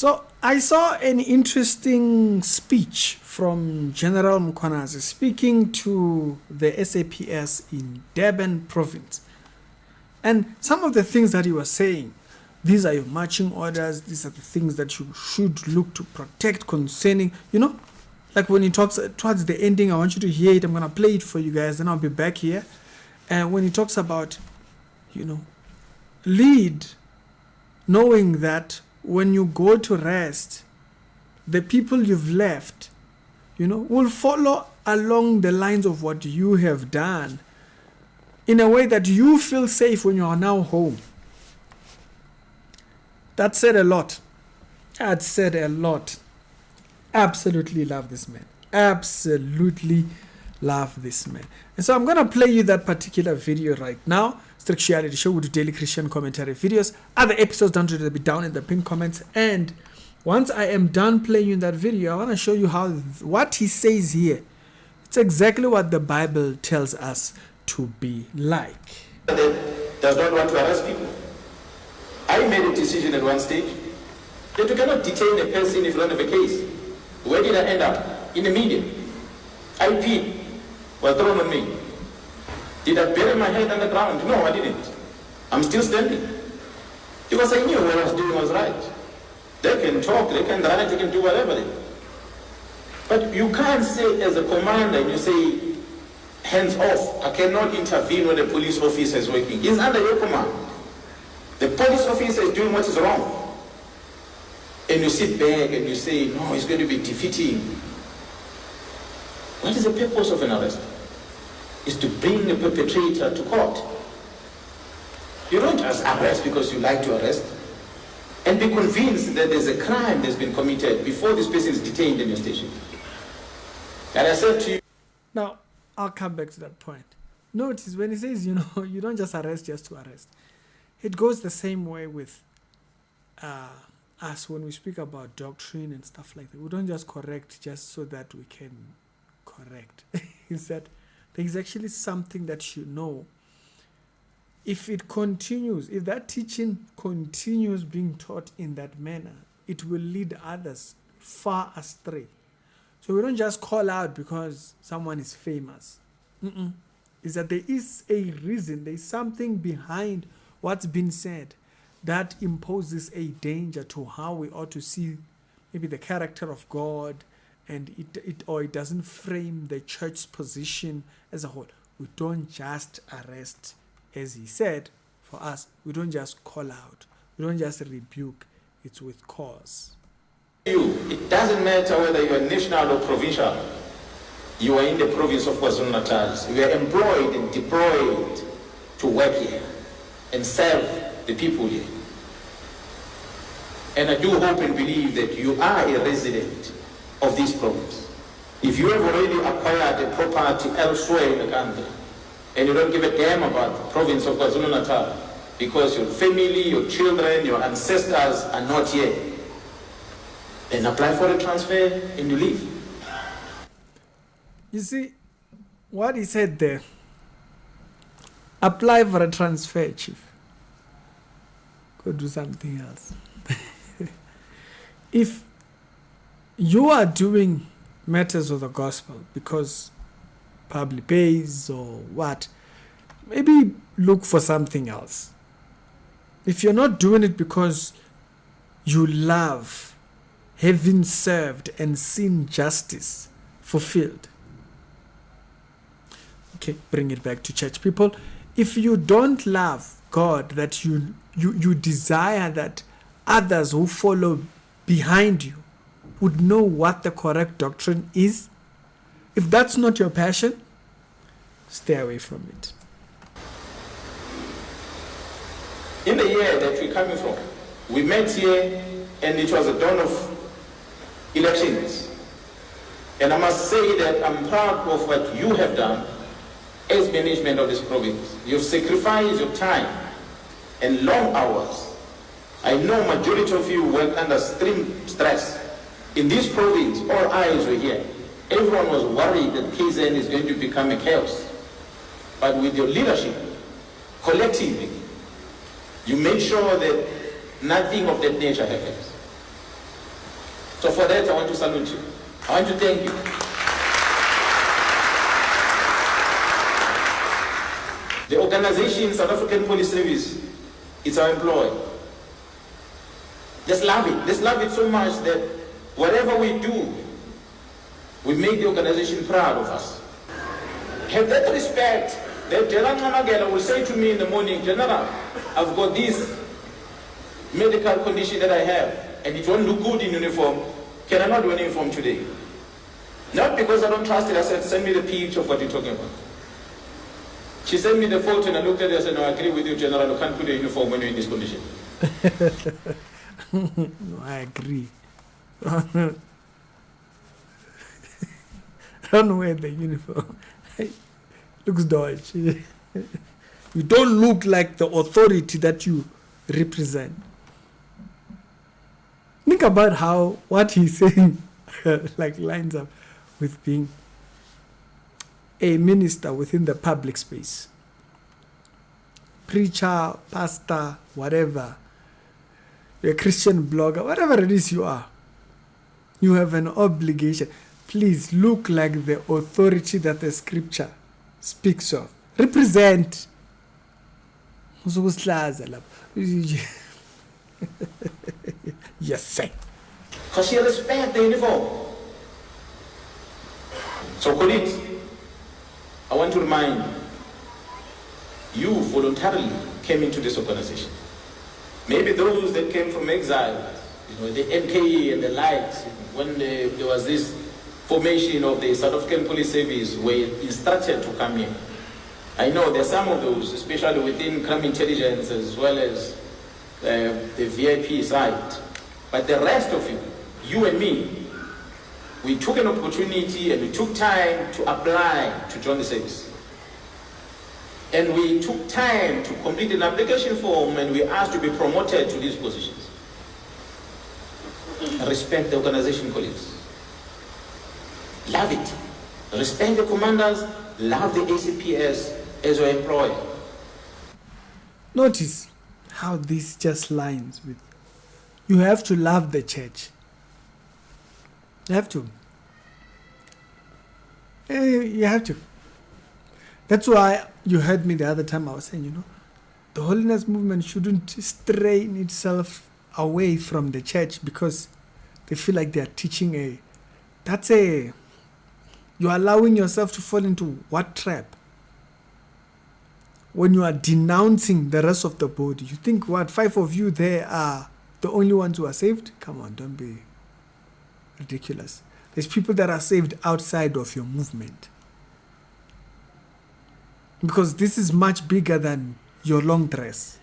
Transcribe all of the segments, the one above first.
So I saw an interesting speech from General Mkhwanazi speaking to the SAPS in Durban province. And some of the things that he was saying, these are your marching orders, these are the things that you should look to protect concerning, like when he talks towards the ending, I want you to hear it, I'm going to play it for you guys, then I'll be back here. And when he talks about, lead, knowing that when you go to rest, the people you've left, will follow along the lines of what you have done in a way that you feel safe when you are now home. That said a lot. That said a lot. Absolutely love this man. Absolutely love this man. And so I'm going to play you that particular video right now. Scriptural show with daily Christian commentary videos. Other episodes down to the down in the pinned comments. And once I am done playing you that video, I want to show you how what he says here. It's exactly what the Bible tells us to be like. Does not want to arrest people. I made a decision at one stage that you cannot detain a person in front of a case. Where did I end up? In the media. IP was thrown on me. Did I bury my head on the ground? No, I didn't. I'm still standing. Because I knew what I was doing was right. They can talk, they can write, they can do whatever they do. But you can't say as a commander, and you say, hands off, I cannot intervene when a police officer is working. It's under your command. The police officer is doing what is wrong. And you sit back and you say, no, it's going to be defeating. What is the purpose of an arrest? It's to bring the perpetrator to court. You don't just arrest because you like to arrest. And be convinced that there's a crime that's been committed before this person is detained in your station. And I said to you... Now, I'll come back to that point. Notice when he says, you don't just arrest just to arrest. It goes the same way with us when we speak about doctrine and stuff like that. We don't just correct just so that we can correct. Is that there's actually something that if it continues, if that teaching continues being taught in that manner, it will lead others far astray. So we don't just call out because someone is famous. Is that there is a reason, there is something behind what's been said that imposes a danger to how we ought to see maybe the character of God, and it doesn't frame the church's position as a whole. We don't just arrest, as he said, for us, we don't just call out, we don't just rebuke, it's with cause. It doesn't matter whether you are national or provincial. You are in the province of KwaZulu-Natal. You are employed and deployed to work here and serve the people here. And I do hope and believe that you are a resident of this province. If you have already acquired a property elsewhere in the country, and you don't give a damn about the province of KwaZulu-Natal, because your family, your children, your ancestors are not here, then apply for a transfer and you leave. You see, what he said there, apply for a transfer, chief. Go do something else. If you are doing matters of the gospel because public pays or what, maybe look for something else. If you're not doing it because you love having served and seen justice fulfilled, okay, bring it back to church people. If you don't love God, that you desire that others who follow behind you would know what the correct doctrine is, if that's not your passion, stay away from it. In the year that we're coming from, we met here and it was a dawn of elections. And I must say that I'm proud of what you have done as management of this province. You've sacrificed your time and long hours. I know majority of you work under extreme stress. In this province, all eyes were here. Everyone was worried that KZN is going to become a chaos. But with your leadership, collectively, you made sure that nothing of that nature happens. So for that, I want to salute you. I want to thank you. The organization, South African Police Service, it's our employer. Let's love it. Let's love it so much that whatever we do, we make the organization proud of us. Have that respect that Nhlanhla Mkhwanazi will say to me in the morning, General, I've got this medical condition that I have, and it won't look good in uniform. Can I not do an uniform today? Not because I don't trust it. I said, send me the picture of what you're talking about. She sent me the photo and I looked at it and I said, no, I agree with you, General. You can't put a uniform when you're in this condition. No, I agree. Don't wear the uniform. Looks dodgy. You don't look like the authority that you represent. Think about how what he's saying like lines up with being a minister within the public space. Preacher, pastor, whatever. You're a Christian blogger, whatever it is you are. You have an obligation. Please look like the authority that the scripture speaks of. Represent. Yes, sir. Because she respects the uniform. So, colleagues, I want to remind you, you voluntarily came into this organization. Maybe those that came from exile, the NKE and the likes, when there was this formation of the South African Police Service, were instructed to come in. I know there are some of those, especially within crime intelligence as well as the VIP side. But the rest of you and me, we took an opportunity and we took time to apply to join the service. And we took time to complete an application form and we asked to be promoted to these positions. Respect the organization, colleagues. Love it. Respect the commanders. Love the ACPS as your employer. Notice how this just lines with you have to love the church. You have to. You have to. That's why you heard me the other time I was saying, the holiness movement shouldn't strain itself away from the church because they feel like they are teaching you're allowing yourself to fall into what trap? When you are denouncing the rest of the body, you think 5 of you there are the only ones who are saved? Come on, don't be ridiculous. There's people that are saved outside of your movement. Because this is much bigger than your long dress.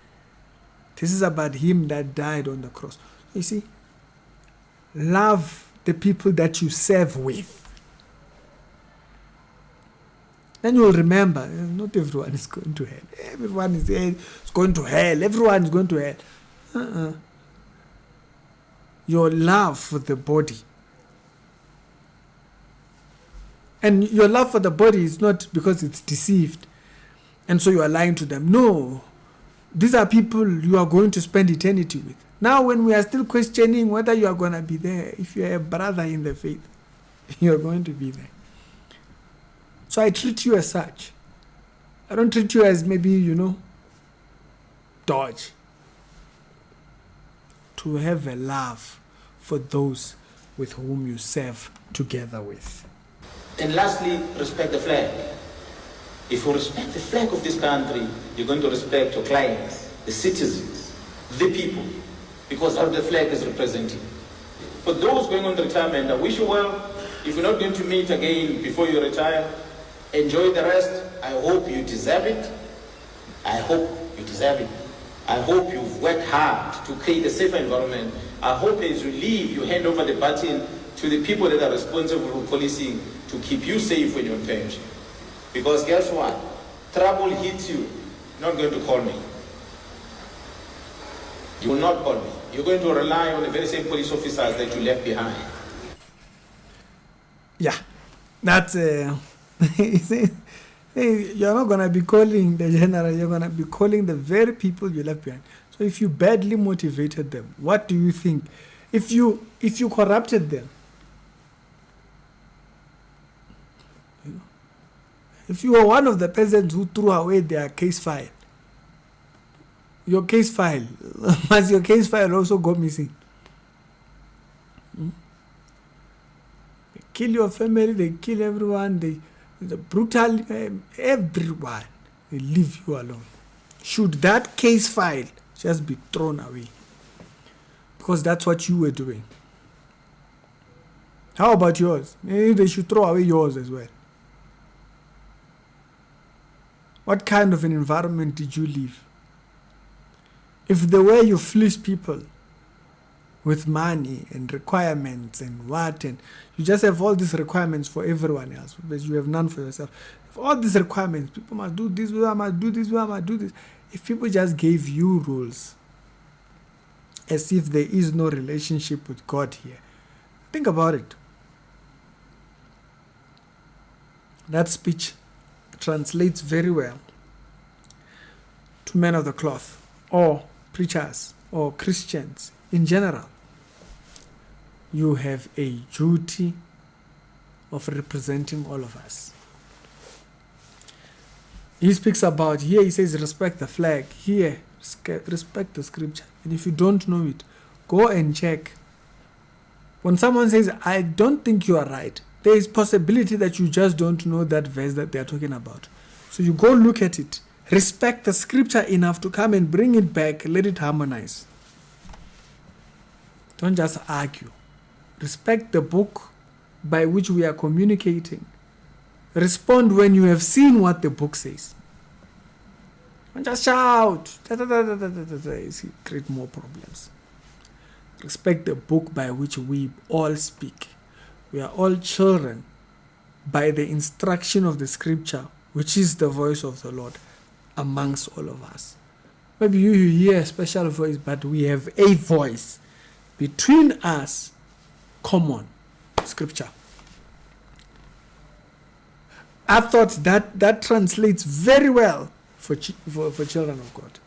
This is about him that died on the cross. You see, love the people that you serve with. Then you will remember, not everyone is going to hell. Everyone is going to hell. Everyone is going to hell. Your love for the body. And your love for the body is not because it's deceived and so you are lying to them. No. These are people you are going to spend eternity with. Now when we are still questioning whether you are going to be there, if you are a brother in the faith, you are going to be there. So I treat you as such. I don't treat you as maybe, dodge. To have a love for those with whom you serve together with. And lastly, respect the flag. If you respect the flag of this country, you're going to respect your clients, the citizens, the people, because how the flag is representing. For those going on retirement, I wish you well. If you're not going to meet again before you retire, enjoy the rest. I hope you deserve it. I hope you deserve it. I hope you've worked hard to create a safer environment. I hope as you leave, you hand over the baton to the people that are responsible for policing to keep you safe when you're on pension. Because guess what? Trouble hits you, you're not going to call me. You will not call me. You're going to rely on the very same police officers that you left behind. Yeah, that's you're not going to be calling the general, you're going to be calling the very people you left behind. So if you badly motivated them, what do you think If you corrupted them, you know, if you were one of the peasants who threw away their case file, your case file, must your case file also go missing? They kill your family, they kill everyone, they brutal everyone, they leave you alone. Should that case file just be thrown away? Because that's what you were doing. How about yours? Maybe they should throw away yours as well. What kind of an environment did you live? If the way you fleece people with money and requirements and what, and you just have all these requirements for everyone else, but you have none for yourself. If all these requirements, people must do this, I must do this, I must do this. If people just gave you rules, as if there is no relationship with God here, think about it. That speech translates very well to men of the cloth, or preachers, or Christians in general. You have a duty of representing all of us. He speaks about, here he says respect the flag, here respect the scripture. And if you don't know it, go and check. When someone says, I don't think you are right, there is possibility that you just don't know that verse that they are talking about. So you go look at it. Respect the scripture enough to come and bring it back, let it harmonize. Don't just argue. Respect the book by which we are communicating. Respond when you have seen what the book says. Don't just shout. It create more problems. Respect the book by which we all speak. We are all children by the instruction of the scripture, which is the voice of the Lord amongst all of us. Maybe you hear a special voice, but we have a voice between us, common scripture. I thought that translates very well for children of God.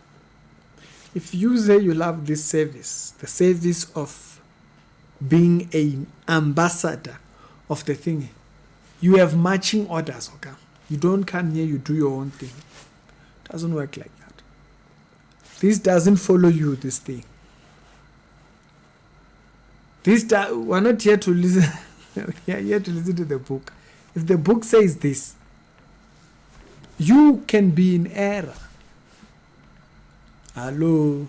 If you say you love this service, the service of being an ambassador of the thing, you have marching orders, okay? You don't come here, you do your own thing. It doesn't work like that. This doesn't follow you, this thing. We're not here to listen. We are here to listen to the book. If the book says this, you can be in error. Hello.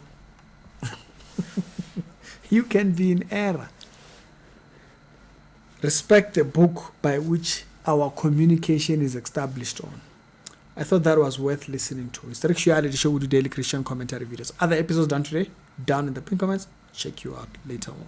You can be in error. Respect the book by which our communication is established on. I thought that was worth listening to. It's the Scriptural show. We do daily Christian commentary videos. Other episodes done today, down in the pin comments. Check you out later on.